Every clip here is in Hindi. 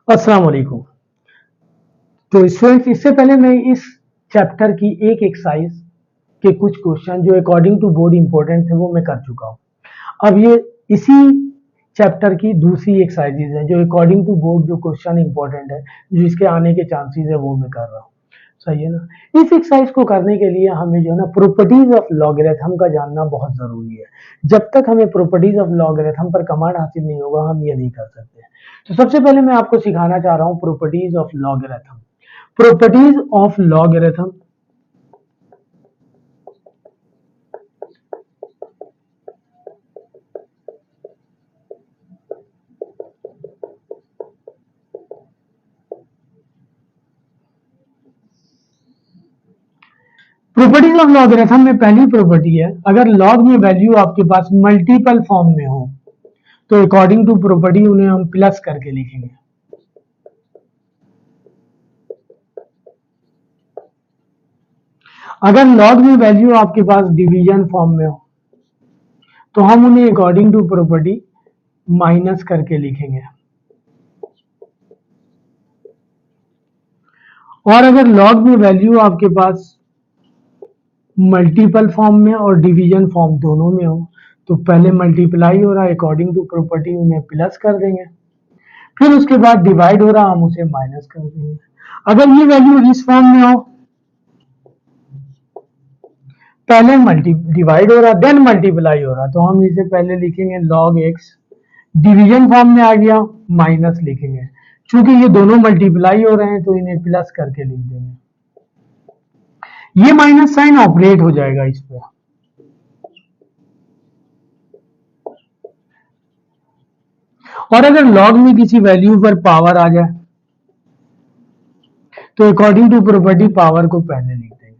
अस्सलाम वालेकुम। तो स्टूडेंट्स, इससे पहले मैं इस चैप्टर की एक एक्सरसाइज के कुछ क्वेश्चन जो अकॉर्डिंग टू बोर्ड इंपॉर्टेंट थे वो मैं कर चुका हूँ। अब ये इसी चैप्टर की दूसरी एक्सरसाइजेज हैं जो अकॉर्डिंग टू बोर्ड जो क्वेश्चन इंपॉर्टेंट है, जो इसके आने के चांसेस है वो मैं कर रहा हूँ। सही है ना। इस एक्सरसाइज को करने के लिए हमें जो है ना प्रॉपर्टीज ऑफ लॉगरिथम का जानना बहुत जरूरी है। जब तक हमें प्रॉपर्टीज ऑफ लॉगरिथम पर कमांड हासिल नहीं होगा हम ये नहीं कर सकते। तो सबसे पहले मैं आपको सिखाना चाह रहा हूँ properties of logarithm. Properties of logarithm properties of logarithm में पहली प्रॉपर्टी है, अगर लॉग में वैल्यू आपके पास मल्टीपल फॉर्म में हो तो अकॉर्डिंग टू प्रॉपर्टी उन्हें हम प्लस करके लिखेंगे। अगर लॉग में वैल्यू आपके पास डिवीजन फॉर्म में हो तो हम उन्हें अकॉर्डिंग टू प्रॉपर्टी माइनस करके लिखेंगे। और अगर लॉग में वैल्यू आपके पास मल्टीपल फॉर्म में और डिवीजन फॉर्म दोनों में हो तो पहले मल्टीप्लाई हो रहा है, अकॉर्डिंग टू प्रॉपर्टी उन्हें प्लस कर देंगे, फिर उसके बाद डिवाइड हो रहा हम उसे माइनस कर देंगे। अगर ये वैल्यू इस फॉर्म में हो, पहले मल्टी डिवाइड हो रहा देन मल्टीप्लाई हो रहा, तो हम इसे पहले लिखेंगे log x, डिवीजन फॉर्म में आ गया माइनस लिखेंगे, चूंकि ये दोनों मल्टीप्लाई हो रहे हैं तो इन्हें प्लस करके लिख देंगे। ये माइनस साइन ऑपरेट हो जाएगा इस पर। और अगर log में किसी वैल्यू पर पावर आ जाए तो अकॉर्डिंग टू प्रॉपर्टी पावर को पहले लिख देंगे।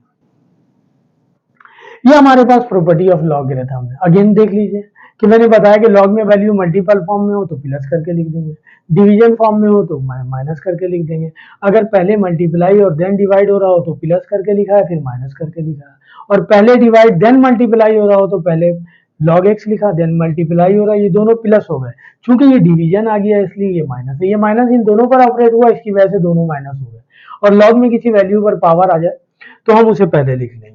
ये हमारे पास प्रॉपर्टी ऑफ लॉगरिथम है। अगेन देख लीजिए कि मैंने बताया कि लॉग में वैल्यू मल्टीपल फॉर्म में हो तो प्लस करके लिख देंगे, डिवीजन फॉर्म में हो तो माइनस करके लिख देंगे। अगर पहले मल्टीप्लाई और देन डिवाइड हो रहा हो तो प्लस करके लिखा है फिर माइनस करके लिखा है, और पहले डिवाइड देन मल्टीप्लाई हो रहा हो तो पहले log x लिखा देन मल्टीप्लाई हो रहा है, ये दोनों प्लस हो गए। चूंकि ये डिवीजन आ गया इसलिए ये माइनस है, ये माइनस इन दोनों पर ऑपरेट हुआ इसकी वजह से दोनों माइनस हो गए। और log में किसी वैल्यू पर पावर आ जाए तो हम उसे पहले लिख लेंगे।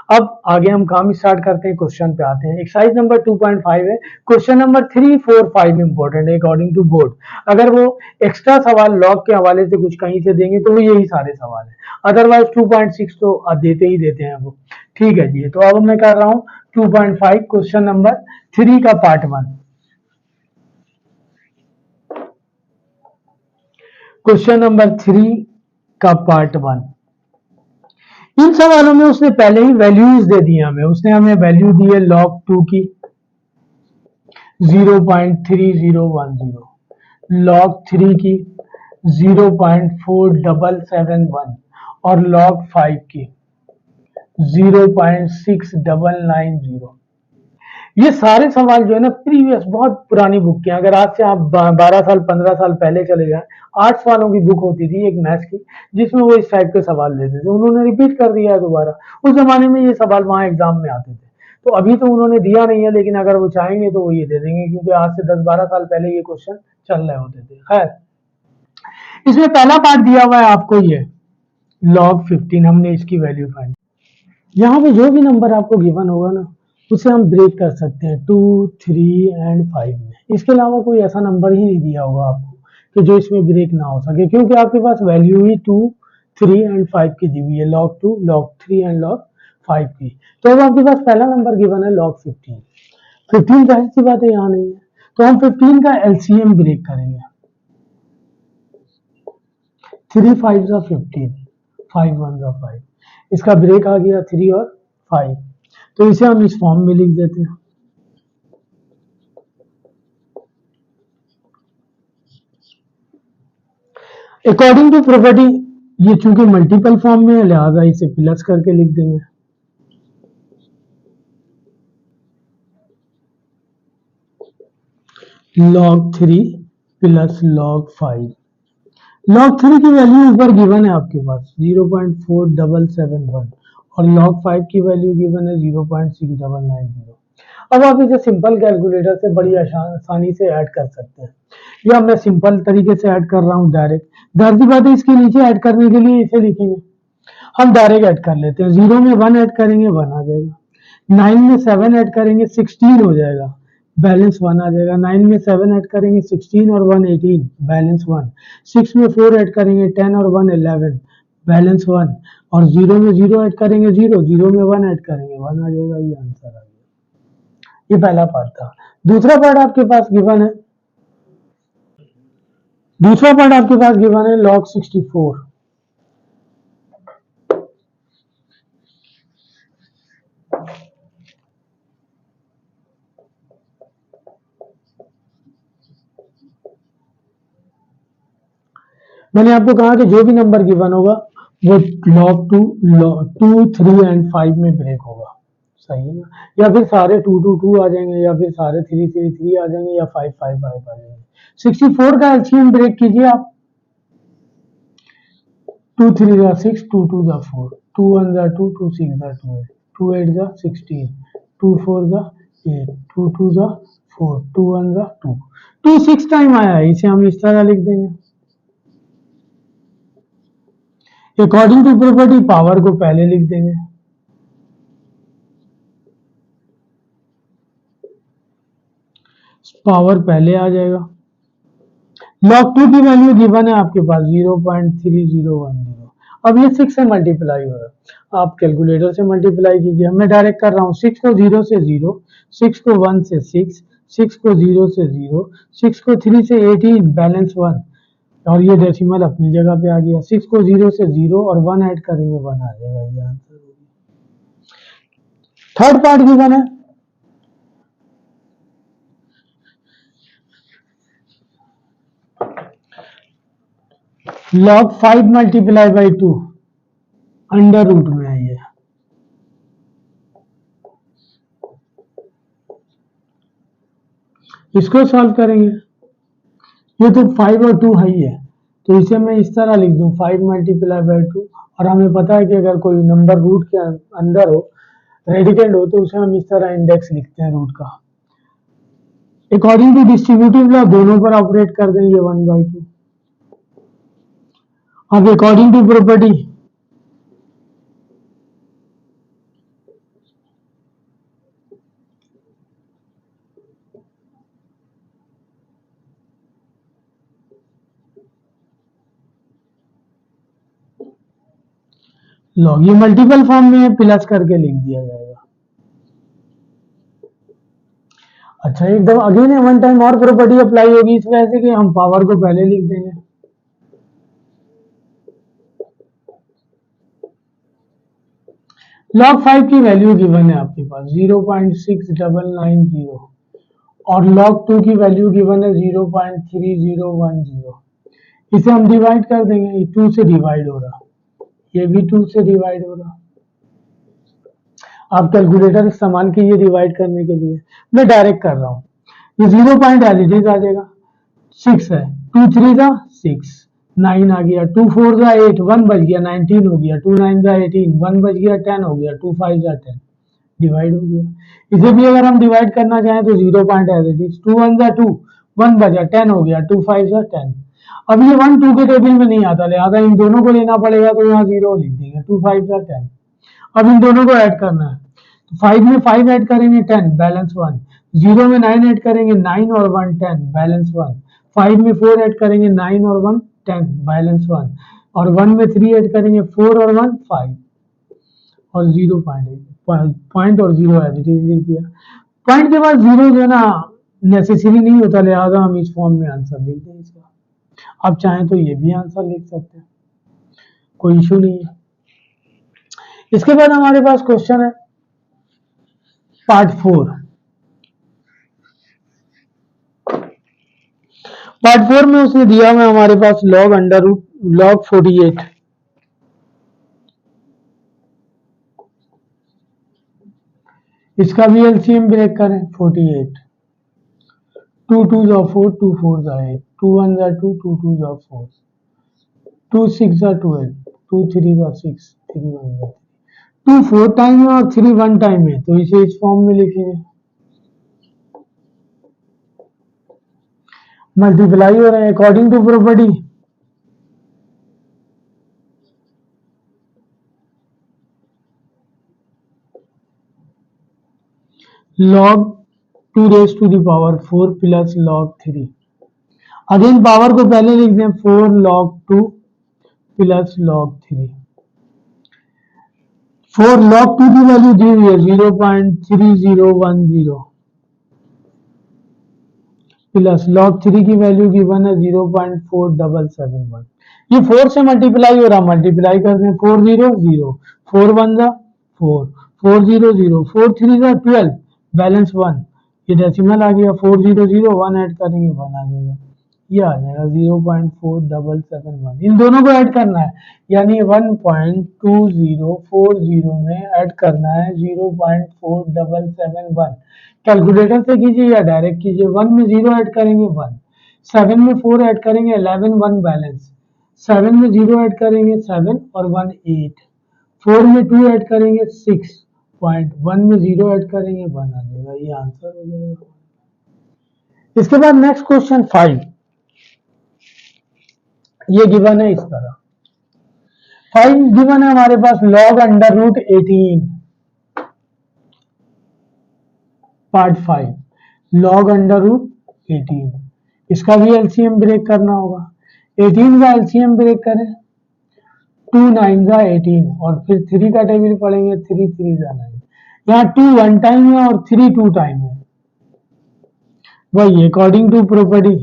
अब आगे हम काम स्टार्ट करते हैं, क्वेश्चन पे आते हैं। एक्सरसाइज नंबर 2.5 है, क्वेश्चन नंबर 3, 4, 5 इंपॉर्टेंट है अकॉर्डिंग टू बोर्ड। अगर वो एक्स्ट्रा सवाल लॉग के हवाले से कुछ कहीं से देंगे तो वो यही सारे सवाल है, अदरवाइज 2.6 तो देते ही देते हैं वो। ठीक है जी, तो अब मैं कर रहा हूँ 2.5 क्वेश्चन नंबर 3 का पार्ट 1। क्वेश्चन नंबर 3 का पार्ट 1। इन सवालों में उसने पहले ही वैल्यूज दे दी हमें। उसने हमें वैल्यू दी है log 2 की 0.3010, log 3 की 0.4771 और log 5 की 0.6990। ये सारे सवाल जो है ना प्रीवियस बहुत पुरानी बुक के, अगर आज से आप 12 साल 15 साल पहले चले जाएं, 8 सवालों की बुक होती थी एक मैथ्स की जिसमें वो इस टाइप के सवाल देते थे, उन्होंने रिपीट कर दिया है दोबारा। उस जमाने में ये सवाल वहां एग्जाम में आते थे, तो अभी तो उन्होंने दिया नहीं है, लेकिन अगर वो चाहेंगे तो वो ये दे देंगे क्योंकि आज से 10-12 साल पहले ये क्वेश्चन चल रहे होते थे। खैर, इसमें पहला पार्ट दिया हुआ है आपको ये log 15, हमने इसकी वैल्यू फाइंड। यहाँ पे जो भी नंबर आपको गिवन होगा ना उसे हम ब्रेक कर सकते हैं 2, 3 एंड 5 में। इसके अलावा कोई ऐसा नंबर ही नहीं दिया होगा आपको कि जो इसमें ब्रेक ना हो सके, क्योंकि आपके पास वैल्यू ही 2, 3 एंड 5 की दी हुई है, log 2, log 3 एंड log 5 की। तो अब आपके पास पहला नंबर गिवन है log 15। 15 जाहिर सी बात है यहाँ नहीं है, तो हम 15 का एलसीएम ब्रेक करेंगे। 3 5 जा 15, 5 1 जा 5, इसका ब्रेक आ गया 3 और 5, तो इसे हम इस फॉर्म में लिख देते हैं। अकॉर्डिंग टू प्रॉपर्टी ये चूंकि मल्टीपल फॉर्म में है लिहाजा इसे प्लस करके लिख देंगे। log 3 plus log 5। log 3 की वैल्यू ऊपर गिवन है आपके पास 0.4771 और log 5 की वैल्यू गिवन है 0.6990। अब आप इसे सिंपल कैलकुलेटर से बड़ी आसानी से ऐड कर सकते हैं। या मैं सिंपल तरीके से ऐड कर रहा हूँ डायरेक्ट। जाहिर सी बात है इसके नीचे ऐड करने के लिए इसे लिखेंगे, हम डायरेक्ट ऐड कर लेते हैं। 0 में 1 ऐड करेंगे 1 आ जाएगा, 9 में 7 ऐड करेंगे 16 हो जाएगा, बैलेंस 1 आ जाएगा। 9 में 7 ऐड करेंगे 16 और 1 18, बैलेंस 1। 6 में 4 ऐड करेंगे 10 और 1 11, बैलेंस 1। और 0 में 0 ऐड करेंगे 0, 0 में 1 ऐड करेंगे 1 आ जाएगा। ये आंसर आ गया। ये पहला पार्ट था। दूसरा पार्ट आपके पास गिवन है, दूसरा पार्ट आपके पास गिवन है log 64। मैंने आपको कहा कि जो भी नंबर गिवन होगा वो log 2, log 2, 3 एंड 5 में ब्रेक होगा, सही है ना? या फिर सारे 2 2 2 आ जाएंगे, या फिर सारे 3 3 3 आ जाएंगे, या 5 5 5 आ जाएंगे। 64 का एलसीएम ब्रेक कीजिए आप। 2 3 जा 6, 2 2 जा 4, 2 1 जा 2, 2 6 जा 2 8, 2 8 जा 16, 2 4 जा 8, 2 2 जा 4, 2 1 जा 2, 2 6 टाइम आया है, इसे हम इस तरह लिख देंगे। अकॉर्डिंग टू प्रॉपर्टी पावर को पहले लिख देंगे, पावर पहले आ जाएगा। log 2 की वैल्यू गिवन है आपके पास 0.3010। अब ये 6 से मल्टीप्लाई हो रहा है, आप कैलकुलेटर से मल्टीप्लाई कीजिए। मैं डायरेक्ट कर रहा हूँ। 6 को 0 से 0, 6 को 1 से 6, 6 को 0 से 0, 6 को 3 से 18, बैलेंस 1। और ये डेसिमल अपनी जगह पे आ गया। 6 को 0 से 0 और 1 ऐड करेंगे 1 आ जाएगा। ये आंसर हो गया। थर्ड पार्ट गिवन है, log 5 multiply by 2 under root में है ये। इसको सॉल्व करेंगे। ये तो 5 और 2 है ही है, तो इसे मैं इस तरह लिख दूं 5 मल्टीप्लाई बाई 2। और हमें पता है कि अगर कोई नंबर रूट के अंदर हो, रेडिकेंड हो, तो उसे हम इस तरह इंडेक्स लिखते हैं रूट का। अकॉर्डिंग टू डिस्ट्रीब्यूटिव लॉ दोनों पर ऑपरेट कर देंगे 1/2। अब अकॉर्डिंग टू प्रॉपर्टी लॉग, ये मल्टीपल फॉर्म में प्लस करके लिख दिया जाएगा। अच्छा, एकदम अगेन वन टाइम और प्रॉपर्टी अप्लाई होगी इस वजह से कि हम पावर को पहले लिख देंगे। log 5 की वैल्यू गिवन है आपके पास 0.6990 और log 2 की वैल्यू गिवन है 0.3010। इसे हम डिवाइड कर देंगे, 2 से डिवाइड हो रहा, ये भी 2 से डिवाइड हो रहा। आप कैलकुलेटर इस्तेमाल कीजिए डिवाइड करने के लिए, मैं डायरेक्ट कर रहा हूँ। ये 0 पॉइंट एज इट इज आ जाएगा। 6 है, 2 3 जा 6, 9 आ गया, 2 4 जा 8, 1 बच गया, 19 हो गया, 2 9 जा 18, 1 बच गया, 10 हो गया, 2 5 जा 10, डिवाइड हो गया। इसे भी अगर हम डिवाइड करना चाहें तो 0 पॉइंट एज इट इज, 2 1 जा 2, 1 बचा, 10 हो गया, 2 5 जा 10। अब ये 1 2 के टेबल में नहीं आता, लिहाजा इन दोनों को लेना पड़ेगा, तो यहाँ 0 लिख देंगे, 2 5 जा 10। अब इन दोनों को ऐड करना है, 5 में 5 ऐड करेंगे 10, बैलेंस 1। 0 में 9 ऐड करेंगे 9 और 1 10, बैलेंस 1। 5 में 4 ऐड करेंगे 9 और 1 10, बैलेंस 1। और 1 में 3 ऐड करेंगे 4 और 1 5 और 0 पॉइंट और 0 एज इट इज लिख दिया। पॉइंट के बाद 0 जो है ना नेसेसरी नहीं होता, लिहाजा हम इस फॉर्म में आंसर लिख दें इसका। आप चाहें तो ये भी आंसर लिख सकते हैं, कोई इशू नहीं है। इसके बाद हमारे पास क्वेश्चन है पार्ट 4। पार्ट 4 में उसने दिया हुआ हमारे पास log अंडर रूट log 48। इसका भी एलसीएम ब्रेक करें 48। 2 2 जा 4, 2 4 जा 8, 2 1 जा 2, 2 2 जा 4, 2 6 जा 12, 2 3 जा 6, 3 1 जा 2 4 टाइम है और 3 1 टाइम है, तो इसे इस फॉर्म में लिखेंगे। मल्टीप्लाई हो रहे हैं according to property log 2 raise to the power 4 plus log 3। Again power को पहले लिख दें 4 log 2 प्लस log 3। 4 log 2 की वैल्यू दी हुई है 0.3010 प्लस log 3 की वैल्यू गिवन है 0.4771। ये 4 से मल्टीप्लाई हो रहा, मल्टीप्लाई कर दें 4 0 0 4 1 जा 4 4 0 0 4 3 जा 12 बैलेंस 1। ये डेसिमल आ गया 4 0 0 1 ऐड करेंगे 1 आ जाएगा, ये आ जाएगा 0.4771। इन दोनों को ऐड करना है यानी 1.2040 में ऐड करना है 0.4771। कैलकुलेटर से कीजिए या डायरेक्ट कीजिए। 1 में 0 ऐड करेंगे 1, 7 में 4 ऐड करेंगे 11 1 बैलेंस, 7 में 0 ऐड करेंगे 7 और 1 8, 4 में 2 ऐड करेंगे 6 पॉइंट, 1 में 0 ऐड करेंगे 1 आ जाएगा, ये आंसर हो जाएगा। इसके बाद नेक्स्ट क्वेश्चन 5, ये गिवन है इस तरह। 5 गिवन है हमारे पास log under root 18 part 5 log under root 18, इसका भी एलसीएम ब्रेक करना होगा। 18 का एलसीएम ब्रेक करें 2 9 का 18 और फिर 3 का टेबल पढ़ेंगे 3 3 का 9। यहाँ 2 1 टाइम है और 3 2 टाइम है, वही according to property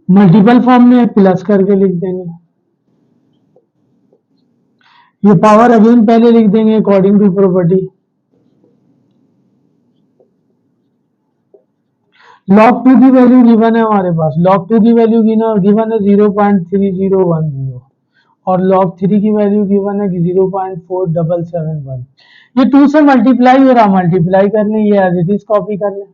multiple form में प्लस करके लिख देंगे। ये पावर अगेन पहले लिख देंगे अकॉर्डिंग टू प्रॉपर्टी। log 2 की वैल्यू गिवन है हमारे पास, log 2 की वैल्यू गिवन है 0.3010 और log 3 की वैल्यू गिवन है 0.4771। ये 2 से मल्टीप्लाई हो रहा, मल्टीप्लाई कर लें, ये एज इट इज कॉपी कर लें।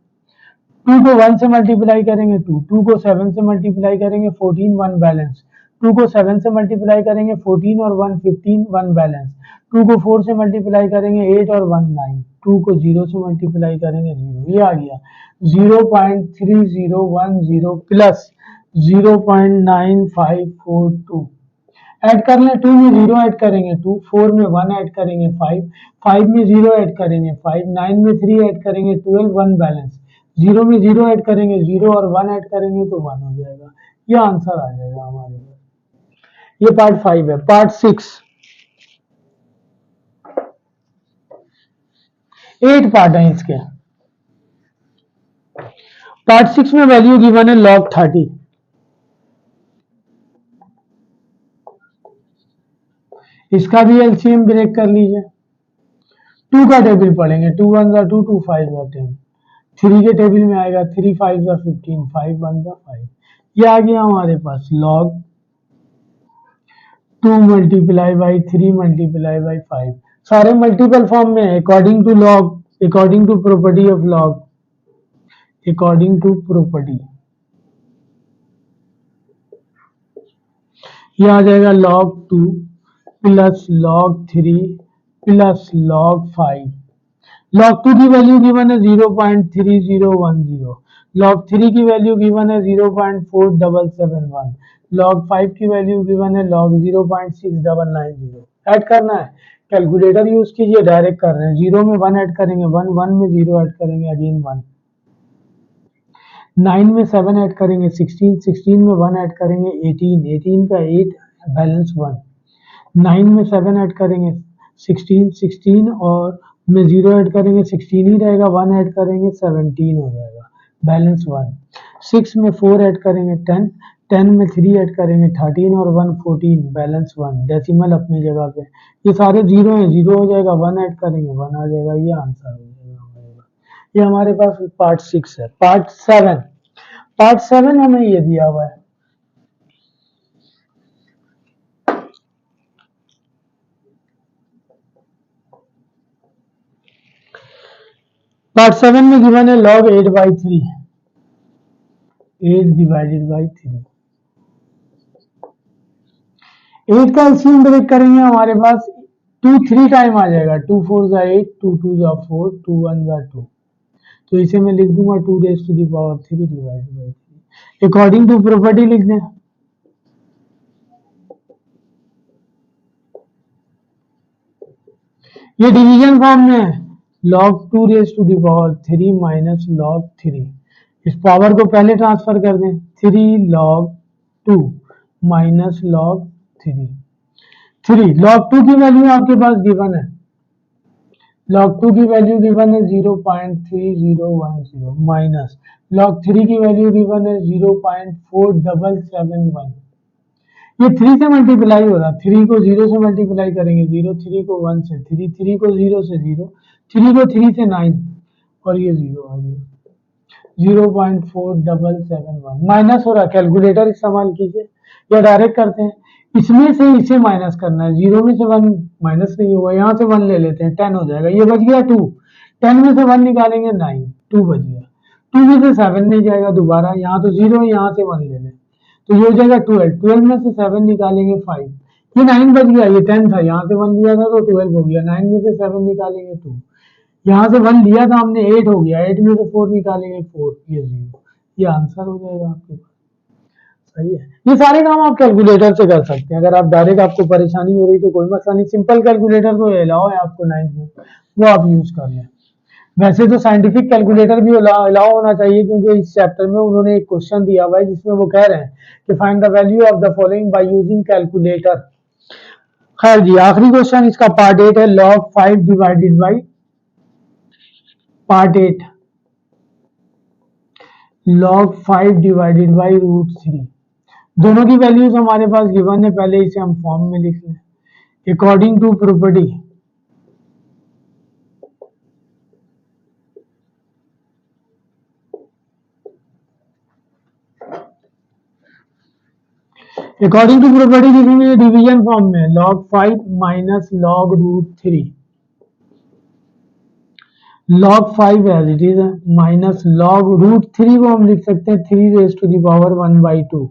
2 को 1 से मल्टीप्लाई करेंगे 2, 2 को 7 से मल्टीप्लाई करेंगे 14 1 बैलेंस, 2 को 7 से मल्टीप्लाई करेंगे 14 और 1 15 1 बैलेंस, 2 को 4 से मल्टीप्लाई करेंगे 8 और 1 9, 2 को 0 से मल्टीप्लाई करेंगे 0, ये आ गया 0.3010 प्लस 0.9542। ऐड कर लें, 2 में 0 ऐड करेंगे 2, 4 में 1 ऐड करेंगे 5, 5 में 0 ऐड करेंगे 5, 9 में 3 ऐड करेंगे 12 1 बैलेंस, 0 में 0 ऐड करेंगे 0 और 1 ऐड करेंगे तो 1 हो जाएगा, ये आंसर आ जाएगा हमारे पास। ये पार्ट 5 है। पार्ट 6 8 पार्ट है इसके। पार्ट 6 में वैल्यू गिवन है log 30, इसका भी एलसीएम ब्रेक कर लीजिए। 2 का टेबल पढ़ेंगे 2 1 जा 2 2 5 जा 10, 3 के टेबल में आएगा 3 5 जा 15 5 1 जा 5, ये आ गया हमारे पास log 2 multiply by 3 multiply by 5, सारे मल्टीपल फॉर्म में according to log, according to property of log, according to property, ये आ जाएगा log 2 plus log 3 plus log 5। log 2 की वैल्यू गिवन है 0.3010, log 3 की वैल्यू गिवन है 0.4771, log 5 की वैल्यू गिवन है log 0.6990। ऐड करना है, कैलकुलेटर यूज कीजिए, डायरेक्ट कर रहे हैं। 0 में 1 ऐड करेंगे 1, 1 में 0 ऐड करेंगे अगेन 1, 9 में 7 ऐड करेंगे 16, 16 में 1 ऐड करेंगे 18, 18 का 8 बैलेंस 1, 9 में 7 ऐड करेंगे 16, 16 और में 0 ऐड करेंगे 16 ही रहेगा, 1 ऐड करेंगे 17 हो जाएगा, बैलेंस 1, 6 में 4 ऐड करेंगे 10, 10 में 3 ऐड करेंगे 13 और 1 14, बैलेंस 1, डेसिमल अपनी जगह पे, ये सारे 0 हैं, 0 हो जाएगा, 1 ऐड करेंगे 1 आ जाएगा, ये आंसर हो जाएगा हमारे पास। ये हमारे पास पार्ट 6 है। पार्ट 7, पार्ट 7 हमें ये दिया हुआ है। पार्ट 7 में गिवन है log 8/3, 8 डिवाइडेड बाई 3। 8 का एलसीएम ब्रेक करेंगे हमारे पास 2 3 टाइम आ जाएगा, 2 4 जा 8, 2 2 जा 4, 2 1 जा 2। तो इसे मैं लिख दूंगा 2 raise to the power 3 divided by 3 according to property लिख दें। ये डिवीजन फॉर्म में है, log 2 raise to the power 3 minus log 3। इस पावर को पहले ट्रांसफर कर दें, 3 log 2 माइनस log 3। 3 log 2 की वैल्यू आपके पास गिवन है, log 2 की वैल्यू गिवन है 0.3010 माइनस log 3 की वैल्यू गिवन है 0.4771। ये 3 से मल्टीप्लाई हो रहा, 3 को 0 से मल्टीप्लाई करेंगे 0, 3 को 1 से 3, 3 को 0 से 0, 3 को 3 से 9 और ये 0 आ गया, 0.4771 माइनस हो रहा। कैलकुलेटर इस्तेमाल कीजिए या डायरेक्ट करते हैं, इसमें से इसे माइनस करना है, 0 में से 1 माइनस नहीं हुआ, यहाँ से 1 ले लेते हैं, 10 हो जाएगा, ये बच गया 2, 10 में से 1 निकालेंगे 9, 2 बच गया, 2 में से 7 नहीं जाएगा दोबारा, यहाँ तो 0 है, यहाँ से 1 ले लें तो ये हो जाएगा 12, 12 में से 7 निकालेंगे 5, ये 9 बच गया, ये 10 था, यहाँ से 1 लिया था तो 12 हो गया, 9 में से 7 निकालेंगे 2, यहाँ से 1 लिया था हमने 8 हो गया, 8 में से 4 निकालेंगे 4, ये 0, ये आंसर हो जाएगा आपके पास। सही है, ये सारे काम आप कैलकुलेटर से कर सकते हैं। अगर आप डायरेक्ट आपको परेशानी हो रही तो कोई मसला नहीं, सिंपल कैलकुलेटर तो अलाउ है आपको 9th में, वो आप यूज कर लें। वैसे तो साइंटिफिक कैलकुलेटर भी अलाउ होना चाहिए, क्योंकि इस चैप्टर में उन्होंने एक क्वेश्चन दिया हुआ है जिसमें वो कह रहे हैं कि find the value of the following by using calculator. खैर जी, आखिरी क्वेश्चन इसका पार्ट 8 है, log 5 divided by part 8, log 5 divided by root 3। दोनों की वैल्यूज हमारे पास गिवन है, पहले इसे हम फॉर्म में लिख लें। According to property, according to property लिखेंगे डिवीजन फॉर्म में, log 5 minus log root 3, log 5 as it is है माइनस log रूट 3 को हम लिख सकते हैं 3 रेज टू द पावर 1/2।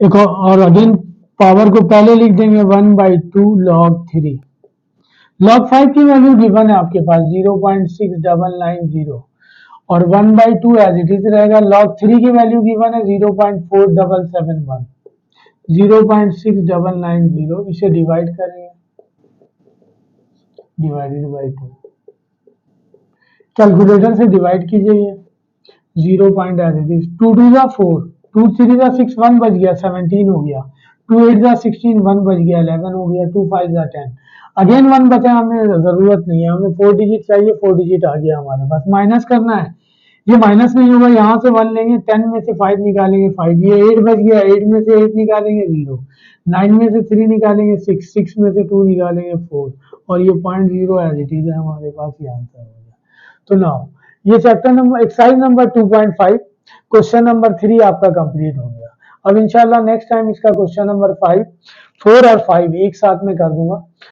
और अगेन पावर को पहले लिख देंगे 1/2 log 3। log 5 की वैल्यू गिवन है आपके पास 0.6990 और 1/2 एज इट इज रहेगा। log 3 की वैल्यू गिवन है 0.4771, 0.6990 इसे डिवाइड करेंगे, डिवाइडेड बाई 2, कैलकुलेटर से डिवाइड कीजिए, 0 पॉइंट एज इट इज, 2 2 जा 4, 2 3 जा 6, 1 बच गया 17 हो गया, 2 8 जा 16, 1 बच गया 11 हो गया, 2 5 जा 10, अगेन 1 बचा, हमें जरूरत नहीं है, हमें 4 डिजिट चाहिए, 4 डिजिट आ गया हमारे पास, माइनस करना है, ये माइनस नहीं होगा, यहाँ से 1 लेंगे, 10 में से 5 निकालेंगे 5, ये 8 बच गया, 8 में से 8 निकालेंगे 0, 9 में से 3 निकालेंगे 6, 6 में से 2 निकालेंगे 4 और ये 0.0 एज इट इज है हमारे पास, ये आंसर हो गया। तो नाउ ये chapter number exercise number 2.5 question number 3 आपका कंप्लीट हो गया। अब इंशाल्लाह नेक्स्ट टाइम इसका क्वेश्चन नंबर 5, 4 और 5 एक साथ में कर दूंगा।